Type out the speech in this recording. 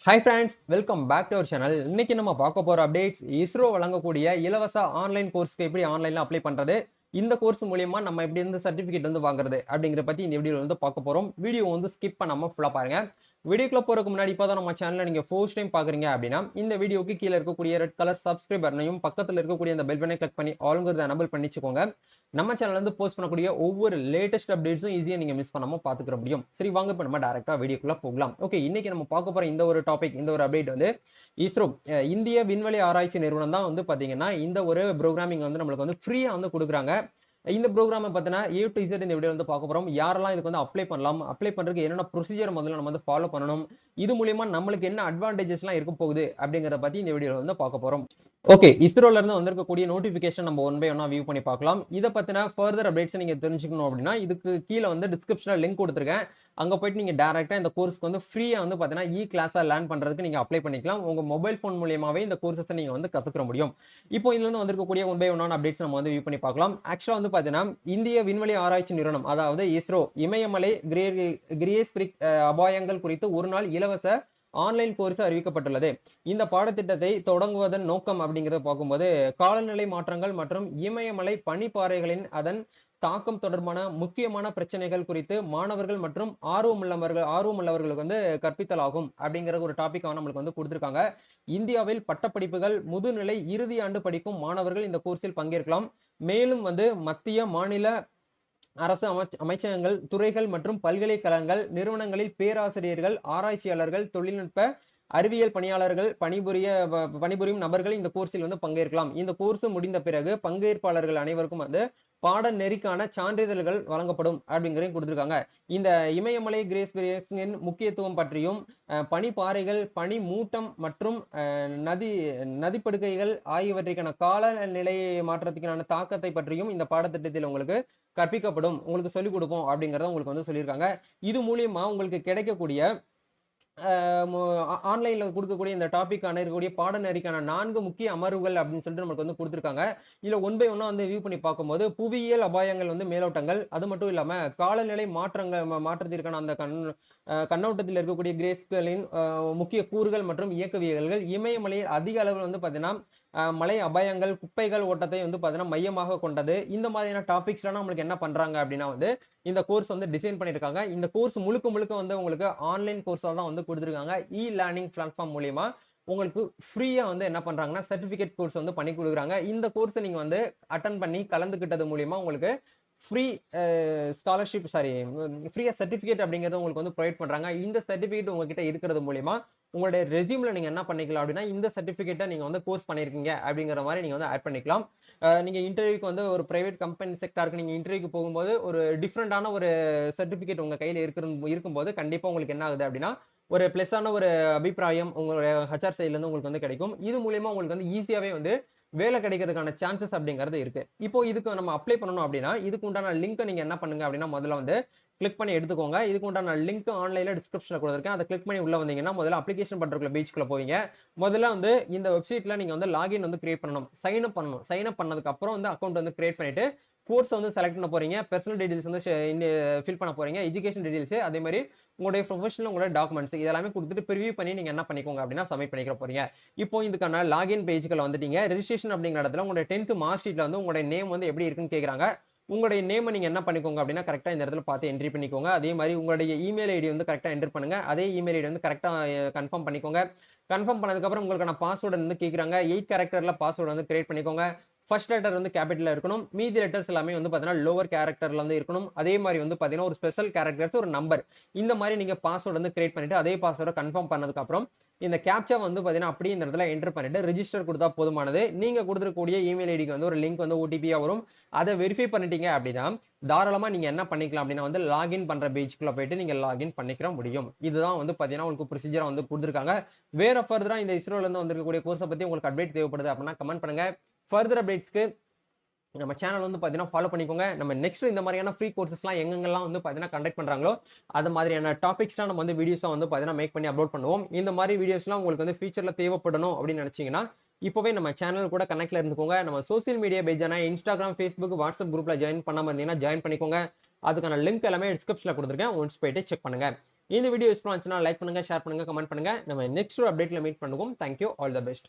Hi friends, welcome back to our channel. இன்னைக்கு நம்ம பார்க்க போற அப்டேட்ஸ் இஸ்ரோ வழங்கக்கூடிய இலவச ஆன்லைன் கோர்ஸ்க்கு எப்படி ஆன்லைன்ல அப்ளை பண்றது, இந்த கோர்ஸ் மூலியமா நம்ம எப்படி இந்த சர்டிபிகேட் வந்து வாங்குறது அப்படிங்கற பத்தி இந்த வீடியோல வந்து பார்க்க போறோம். வீடியோ வந்து ஸ்கிப் பண்ணாம ஃபுல்லா பாருங்க. வீடியோக்குள்ள போறதுக்கு முன்னாடி இப்பதான் நம்ம சேனலை நீங்க ஃபர்ஸ்ட் டைம் பாக்குறீங்க அப்படின்னா இந்த வீடியோக்கு கீழ இருக்கக்கூடிய ரெட் கலர் சப்ஸ்கிரைப் பட்டனையும் பக்கத்துல இருக்கக்கூடிய அந்த பெல் பட்டனை கிளிக் பண்ணி ஆல்ங்கிறத எனேபிள் பண்ணிச்சுக்கோங்க. நம்ம சேனல்ல இருந்து போஸ்ட் பண்ணக்கூடிய ஒவ்வொரு லேட்டஸ்ட் அப்டேட்ஸும் ஈஸியா நீங்க மிஸ் பண்ணாம பாத்துக்கிற முடியும். சரி வாங்க இப்ப நம்ம டைரக்டா வீடியோக்குள்ள போகலாம். ஓகே, இன்னைக்கு நம்ம பார்க்க போற இந்த ஒரு டாபிக், இந்த ஒரு அப்டேட் வந்து இஸ்ரோ இந்திய விண்வெளி ஆராய்ச்சி நிறுவனம் தான் வந்து பாத்தீங்கன்னா இந்த ஒரு ப்ரோக்ராமிங் வந்து நம்மளுக்கு வந்து ஃப்ரீயா வந்து கொடுக்குறாங்க. இந்த ப்ரோக்ராமை பார்த்தீங்கன்னா A to Z இந்த வீடியோ வந்து பார்க்க போறோம். யாரெல்லாம் இதுக்கு வந்து அப்ளை பண்ணலாம், அப்ளை பண்றதுக்கு என்னென்ன ப்ரொசீஜர் முதல்ல நம்ம வந்து ஃபாலோ பண்ணணும், இது மூலியமா நம்மளுக்கு என்ன அட்வான்டேஜஸ்லாம் இருக்க போகுது அப்படிங்கறத பத்தி இந்த வீடியோல வந்து பார்க்க போறோம். ஓகே, இஸ்ரோல இருந்து வந்திருக்கக்கூடிய நோட்டிபிகேஷன் நம்ம ஒன் பை ஒன்னா வியூ பண்ணி பார்க்கலாம். இதை பத்தின ஃபர்தர் அப்டேட்ஸ் நீங்க தெரிஞ்சுக்கணும் அப்படின்னா இதுக்கு கீழே வந்து டிஸ்கிரிப்ஷன்ல லிங்க் கொடுத்துருக்கேன். அங்க போயிட்டு நீங்க டைரக்டா இந்த கோர்ஸ்க்கு வந்து ஃப்ரீயா வந்து பாத்தீங்கன்னா கிளாஸா லேர்ன் பண்றதுக்கு நீங்க அப்ளை பண்ணிக்கலாம். உங்க மொபைல் போன் மூலியமாவே இந்த கோர்சஸ் நீங்க வந்து கத்துக்க முடியும். இப்போ இதுல இருந்து வந்திருக்கக்கூடிய ஒன் பை ஒன் அப்டேட்ஸ் நம்ம வந்து வியூ பண்ணி பார்க்கலாம். ஆக்சுவலா வந்து பாத்தீங்கன்னா இந்திய விண்வெளி ஆராய்ச்சி நிறுவனம் அதாவது இஸ்ரோ இமயமலை கிரியேஸ்பிரிக் அபாயங்கள் குறித்து ஒரு நாள் இலவச ஆன்லைன் கோர்ஸ் அறிவிக்கப்பட்டுள்ளது. இந்த பாடத்திட்டத்தை தொடங்குவதன் நோக்கம் அப்படிங்கறத பார்க்கும்போது காலநிலை மாற்றங்கள் மற்றும் இமயமலை பனிப்பாறைகளின் அதன் தாக்கம் தொடர்பான முக்கியமான பிரச்சனைகள் குறித்து மாணவர்கள் மற்றும் ஆர்வமுள்ளவர்களுக்கு வந்து கற்பித்தல் ஆகும் அப்படிங்கிற ஒரு டாபிக் நம்மளுக்கு வந்து கொடுத்திருக்காங்க. இந்தியாவில் பட்டப்படிப்புகள் முதுநிலை இறுதி ஆண்டு படிக்கும் மாணவர்கள் இந்த கோர்ஸில் பங்கேற்கலாம். மேலும் வந்து மத்திய மாநில அரசு அமைச்சகங்கள், துறைகள் மற்றும் பல்கலைக்கழகங்கள், நிறுவனங்களில் பேராசிரியர்கள், ஆராய்ச்சியாளர்கள், தொழில்நுட்ப அறிவியல் பணியாளர்கள் பணிபுரியும் நபர்கள் இந்த கோர்ஸில் வந்து பங்கேற்கலாம். இந்த கோர்ஸ் முடிந்த பிறகு பங்கேற்பாளர்கள் அனைவருக்கும் வந்து பாட நெறிக்கான சான்றிதழ்கள் வழங்கப்படும் அப்படிங்கிறதையும் கொடுத்திருக்காங்க. இந்த இமயமலை கிரேஸ்பிரியஸின் முக்கியத்துவம் பற்றியும் பனிப்பாறைகள், பனி மூட்டம் மற்றும் நதிப்படுகைகள் ஆகியவற்றிற்கான காலநிலை மாற்றத்துக்கான தாக்கத்தை பற்றியும் இந்த பாடத்திட்டத்தில் உங்களுக்கு கற்பிக்கப்படும், உங்களுக்கு சொல்லிக் கொடுப்போம் அப்படிங்கறத உங்களுக்கு வந்து சொல்லியிருக்காங்க. இது மூலியமா உங்களுக்கு கிடைக்கக்கூடிய ஆன்லைன்ல கொடுக்கக்கூடிய இந்த டாபிக்கான இருக்கக்கூடிய பாடநெறிக்கான 4 முக்கிய அமர்வுகள் அப்படின்னு சொல்லிட்டு நமக்கு வந்து கொடுத்திருக்காங்க. இதுல ஒன் பை ஒன்னா வந்து வியூ பண்ணி பார்க்கும்போது புவியியல் அபாயங்கள் வந்து மேலோட்டங்கள், அது மட்டும் இல்லாம காலநிலை மாற்றத்திற்கான அந்த கண்ணோட்டத்தில் இருக்கக்கூடிய கிரேஸ்களின் முக்கிய கூறுகள் மற்றும் இயக்கவியல்கள், இமயமலையில் அதிக அளவில் வந்து பாத்தீங்கன்னா மலை அபாயங்கள், குப்பைகள் ஓட்டத்தை வந்து பாத்தீங்கன்னா மையமாக கொண்டது. இந்த மாதிரியான டாபிக்ஸ் எல்லாம் நம்மளுக்கு என்ன பண்றாங்க அப்படின்னா வந்து இந்த கோர்ஸ் வந்து டிசைன் பண்ணிருக்காங்க. இந்த கோர்ஸ் முழுக்க முழுக்க வந்து உங்களுக்கு ஆன்லைன் கோர்ஸா தான் வந்து கொடுத்திருக்காங்க. லேர்னிங் பிளாட்ஃபார்ம் மூலியமா உங்களுக்கு ஃப்ரீயா வந்து என்ன பண்றாங்கன்னா சர்டிபிகேட் கோர்ஸ் வந்து பண்ணி கொடுக்குறாங்க. இந்த கோர்ஸ் நீங்க வந்து அட்டன் பண்ணி கலந்துக்கிட்டது மூலியமா உங்களுக்கு ஃப்ரீ ஸ்காலர்ஷிப் ஃப்ரீயா சர்டிபிகேட் அப்படிங்கறது உங்களுக்கு வந்து ப்ரொவைட் பண்றாங்க. இந்த சர்டிபிகேட் உங்ககிட்ட இருக்கிறது மூலியமா உங்களுடைய ரெஸ்யூம்ல நீங்க என்ன பண்ணிக்கலாம் அப்படின்னா இந்த சர்டிபிகேட்டை நீங்க வந்து கோர்ஸ் பண்ணிருக்கீங்க அப்படிங்கிற மாதிரி நீங்க வந்து ஆட் பண்ணிக்கலாம். நீங்க இன்டர்வியூக்கு வந்து ஒரு பிரைவேட் கம்பெனி செக்டாருக்கு நீங்க இன்டர்வியூக்கு போகும்போது ஒரு டிஃப்ரெண்டான ஒரு சர்டிபிகேட் உங்க கையில இருக்கும்போது கண்டிப்பா உங்களுக்கு என்ன ஆகுது அப்படின்னா ஒரு பிளஸான ஒரு அபிப்பிராயம் உங்களுடைய HR சைட்ல இருந்து உங்களுக்கு வந்து கிடைக்கும். இது மூலியமா உங்களுக்கு வந்து ஈஸியாவே வந்து வேலை கிடைக்கிறதுக்கான சான்சஸ் அப்படிங்கிறது இருக்கு. இப்போ இதுக்கு நம்ம அப்ளை பண்ணணும் அப்படின்னா இதுக்கு உண்டான லிங்க் நீங்க என்ன பண்ணுங்க அப்படின்னா முதல்ல வந்து கிளிக் பண்ணி எடுத்துக்கோங்க. இதுக்கு உண்டான லிங்க் ஆன்லைன்ல டிஸ்கிரிப்ஷன்ல கொடுத்திருக்கேன். அதை கிளிக் பண்ணி உள்ள வந்தீங்கன்னா முதல்ல அப்ளிகேஷன் பண்றதுக்குள்ள பேஜ்க்குள்ள போவீங்க. முதல்ல வந்து இந்த வெப்சைட்ல நீங்க வந்து லாகின் வந்து கிரியேட் பண்ணணும், சைன் அப் பண்ணணும். சைன் அப் பண்ணதுக்கு அப்புறம் வந்து அக்கௌண்ட் வந்து கிரியேட் பண்ணிட்டு கோர்ஸ் வந்து செலக்ட் பண்ண போறீங்க, பர்சனல் டீடைல்ஸ் வந்து ஃபில் பண்ண போறீங்க, எஜுகேஷன் டீடைல்ஸ், அதே மாதிரி உங்களுடைய ப்ரொஃபஷனல் உங்களோட டாக்குமெண்ட்ஸ் இதெல்லாமே கொடுத்துட்டு ப்ரிவியூ பண்ணி நீங்க என்ன பண்ணிக்கோங்க அப்படின்னா சப்மிட் பண்ணிக்க போறீங்க. இப்போ இதுக்கான லாகின் பேஜ்க்குள்ள வந்துட்டீங்க. ரெஜிஸ்ட்ரேஷன் அப்படிங்கிற இடத்துல உங்களுடைய 10th மார்க் ஷீட்ல வந்து உங்களுடைய நேம் வந்து எப்படி இருக்குன்னு கேக்குறாங்க. உங்களுடைய நேம் நீங்க என்ன பண்ணிக்கோங்க அப்படின்னா கரெக்டா இந்த இடத்துல பார்த்து என்ட்ரி பண்ணிக்கோங்க. அதே மாதிரி உங்களுடைய இமெயில் ஐடி வந்து கரெக்டா என்டர் பண்ணுங்க. அதே இமெயில் ஐடி வந்து கரெக்டா கன்ஃபார்ம் பண்ணிக்கோங்க. கன்ஃபார்ம் பண்ணதுக்கு அப்புறம் உங்களுக்கான பாஸ்வேர்டு வந்து கேக்குறாங்க. 8 கேரக்டர்ல பாஸ்வேர்டு வந்து கிரியேட் பண்ணிக்கோங்க. ஃபர்ஸ்ட் லெட்டர் வந்து கேபிட்டல்ல இருக்கணும். மீதி லெட்டர்ஸ் எல்லாமே வந்து பாத்தீங்கன்னா லோவர் கேரக்டர்ல வந்து இருக்கணும். அதே மாதிரி வந்து பாத்தீங்கன்னா ஒரு ஸ்பெஷல் கேரக்டர்ஸ் ஒரு நம்பர் இந்த மாதிரி நீங்க பாஸ்வேர்டு வந்து கிரியேட் பண்ணிட்டு அதே பாஸ்வேர்டை கன்ஃபார்ம் பண்ணதுக்கு அப்புறம் இந்த கேப்சா வந்து பாத்தீங்கன்னா அப்படியே இந்த இடத்துல என்டர் பண்ணிட்டு ரெஜிஸ்டர் கொடுத்தா போதுமானது. நீங்க கொடுத்துருக்கூடிய இமெயில் ஐடிக்கு வந்து ஒரு லிங்க் வந்து OTP-யா வரும். அதை வெரிஃபை பண்ணிட்டீங்க அப்படின்னா தாராளமா நீங்க என்ன பண்ணிக்கலாம் அப்படின்னா வந்து லாகின் பண்ற பேஜ்க்குள்ள போயிட்டு நீங்க லாகின் பண்ணிக்கிற முடியும். இதுதான் வந்து பாத்தீங்கன்னா உங்களுக்கு ப்ரொசீஜரா வந்து கொடுத்திருக்காங்க. வேற ஃபர்தரா இந்த இஸ்ரோல இருந்து வந்திருக்கக்கூடிய கோர்ஸை பத்தி உங்களுக்கு அப்டேட் தேவைப்படுது அப்படின்னா கமெண்ட் பண்ணுங்க. ஃபர்தர் அப்டேட்ஸ்க்கு நம்ம சேனல் வந்து பாத்தீங்கன்னா ஃபாலோ பண்ணிக்கோங்க. நம்ம நெக்ஸ்ட் இந்த மாதிரியான ஃப்ரீ கோர்சஸ்லாம் எங்கெங்கெல்லாம் வந்து பாத்தீங்கன்னா கண்டக்ட் பண்றாங்களோ அது மாதிரியான டாபிக்ஸ்லாம் நம்ம வந்து வீடியோஸா வந்து பாத்தீங்கன்னா மேக் பண்ணி அப்லோட் பண்ணுவோம். இந்த மாதிரி வீடியோஸ்லாம் உங்களுக்கு வந்து ஃபியூச்சர்ல தேவைப்படணும் அப்படின்னு நினைச்சீங்கன்னா இப்பவே நம்ம சேனல் கூட கனெக்ட்ல இருந்துக்கோங்க. நம்ம சோசியல் மீடியா பேஜான இன்ஸ்டாகிராம், Facebook, வாட்ஸ்அப் குரூப்ல ஜாயின் பண்ணாம இருந்தீங்கன்னா ஜாயின் பண்ணிக்கோங்க. அதுக்கான லிங்க் எல்லாமே டிஸ்கிரிப்ஷன்ல கொடுத்துருக்கேன். ஒன்ஸ் போயிட்டு செக் பண்ணுங்க. இந்த வீடியோ யூஸ்ஃபுல்லா இருந்துச்சுன்னா லைக் பண்ணுங்க, ஷேர் பண்ணுங்க, கமெண்ட் பண்ணுங்க. நம்ம நெக்ஸ்ட் ஒரு அப்டேட்ல மீட் பண்ணுவோம். Thank you, all the best.